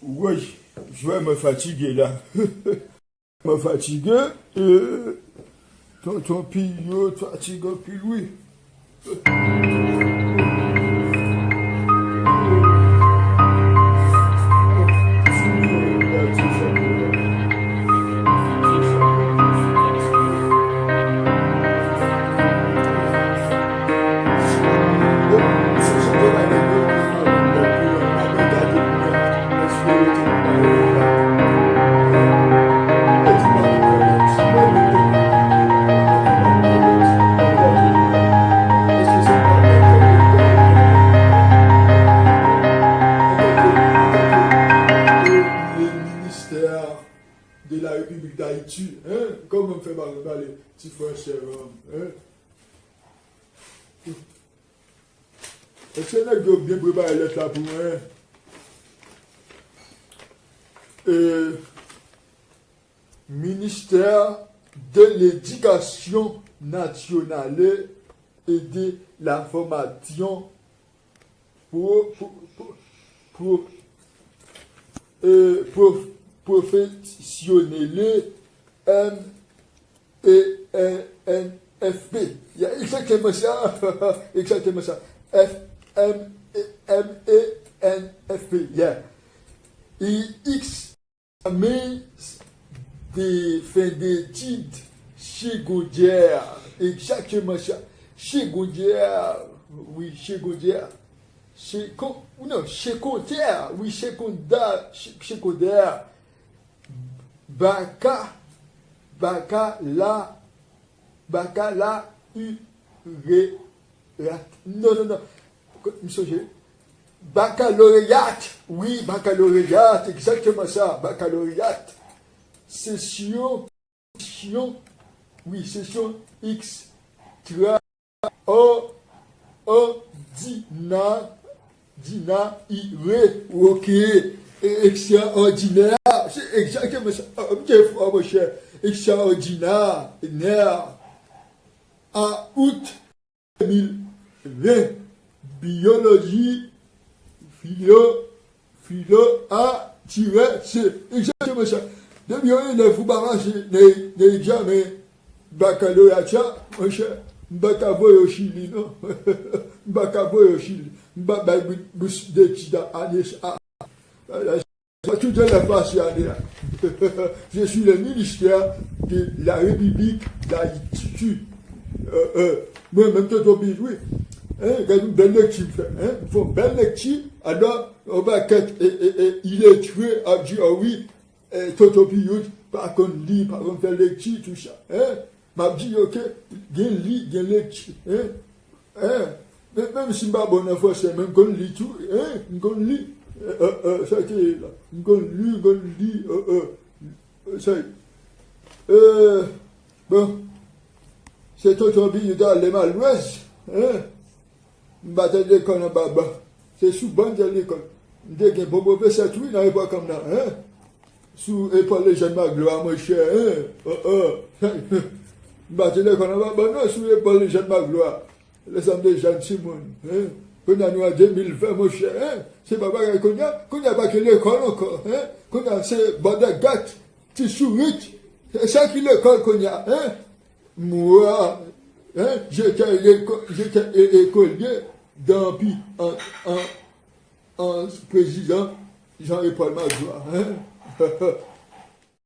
Oui, je vais me fatiguer là. Me fatiguer tonton Pillot te fatigue puis lui. De la République d'Haïti, hein? Comme on fait mal les petits frères chers hommes, hein? Est-ce que vous avez bien préparé l'être là pour moi? Ministère de l'Éducation nationale et de la formation professionnelle MENFP. Il y a exactement ça. Exactement ça. MENFP. Yeah. Et examen des fins d'études secondaires. Exactement ça. Secondaire. Oui, secondaire. Non, secondaire. Oui, secondaire. Secondaire. Baccalauréat. Non. Baccalauréat. Oui, baccalauréat. Exactement ça. Baccalauréat. Session. Oui, session extraordinaire. Ok. Extraordinaire. C'est exactement ça. Mon cher. Extraordinaire. En août 2020. Biologie. Philo A-C. Exactement ça. Depuis on ne faut pas marcher. L'examen. Baccalauréat. Mon cher. Mbakaboy au Chili, non? Mbakaboy au Chili. Mbakaboy d'études à l'ESA. Tout de la face, je suis le ministère de la République d'Haïti. Moi-même, tout au pays, oui. Quand une belle lecture fait, il faut une belle lecture, alors, on va il est tué, a dit, oh oui, tout au pays, par contre, lit, par contre, faire lecture, tout ça. M'a dit, ok, gen lit, gen lecture. Même si ma bonne fois, c'est même qu'on lit tout, qu'on lit. Ça qui est là. Qu'on lit, ça y est. Bon, c'est tout au pays dans les malouaises, M'battre l'école en baba. C'est sous bande de l'école. Dès que Bobo fait ça, tout, il n'arrive pas comme ça, Sous épaule les jeunes magloire, mon cher, M'battre l'école en baba, non, sous épaule les jeunes magloire. Les hommes de Jean Simon, qu'on a nous en 2020, mon cher, c'est pas pareil qu'on a pas que l'école encore, qu'on a ces bandes de gâtes, tu souris, c'est ça qui l'école qu'on a, Moi, j'étais écolier d'Ampi en président Jean-Paul Magloire,